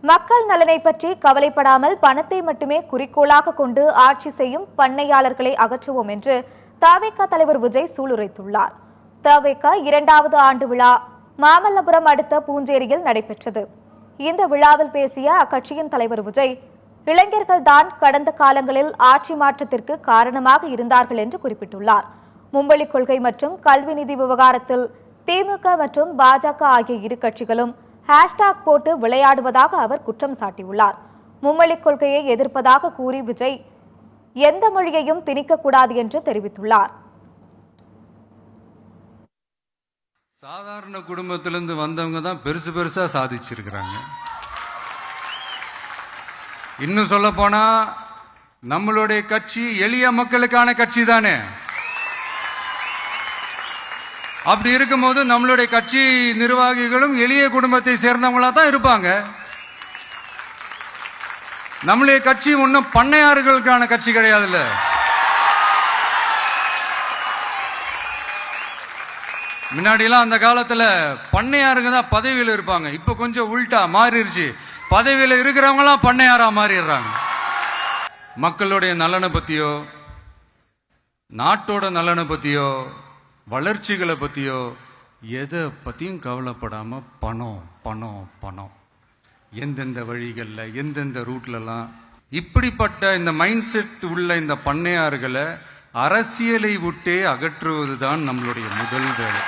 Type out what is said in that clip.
மக்கள் நலனை பற்றி கவலைப்படாமல் பணத்தை மட்டுமே குறிக்கோளாக கொண்டு ஆட்சி செய்யும் பண்ணையாளர்களை அகற்றுவோம் என்று தவேக தலைவர் விஜய் சூளுரைத்துள்ளார். தவேக 2வது ஆண்டு விழா மாமல்லபுரம் அடுத்த பூஞ்சேரியில் நடைபெற்றது. இந்த விழாவில் பேசிய அக்கட்சியின் தலைவர் விஜய், இளைஞர்கள்தான் கடந்த காலங்களில் ஆட்சி மாற்றத்திற்கு காரணமாக இருந்தார்கள் என்று குறிப்பிட்டுள்ளார். மும்மொழி கொள்கை மற்றும் கல்வி நிதி விவகாரத்தில் திமுக மற்றும் பாஜக ஆகிய இரு கட்சிகளும் ஹேஷ்டாக் போட்டு விளையாடுவதாக அவர் குற்றம் சாட்டியுள்ளார். மும்மொழிக் கொள்கையை எதிர்ப்பதாக கூறி விஜய் எந்த மொழியையும் திணிக்கக்கூடாது என்று தெரிவித்துள்ளார். சாதாரண குடும்பத்திலிருந்து வந்தவங்க தான் பெருசா சாதிச்சிருக்கிறாங்க. இன்னும் சொல்ல போனா நம்மளுடைய கட்சி எளிய மக்களுக்கான கட்சி தானே. அப்படி இருக்கும்போது நம்மளுடைய கட்சி நிர்வாகிகளும் எளிய குடும்பத்தை சேர்ந்தவங்களா தான் இருப்பாங்க. நம்மளுடைய கட்சி ஒன்னும் பண்ணையாறுகளுக்கான கட்சி கிடையாதுல்ல. முன்னாடிலாம் அந்த காலத்துல பண்ணையாருங்க தான் பதவியில் இருப்பாங்க. இப்ப கொஞ்சம் உள்டா மாறிடுச்சு. பதவியில் இருக்கிறவங்களாம் பண்ணையாரா மாறிடுறாங்க. மக்களுடைய நலனை பத்தியோ, நாட்டோட நலனை பத்தியோ, வளர்ச்சிகளை பத்தியோ எதை பத்தியும் கவலைப்படாம பணம் பணம் பணம், எந்தெந்த வழிகள்ல எந்தெந்த ரூட்லலாம். இப்படிப்பட்ட இந்த மைண்ட் செட் உள்ள இந்த பண்ணையார்களை அரசியலை விட்டே அகற்றுவதுதான் நம்மளுடைய முதல் வேலை.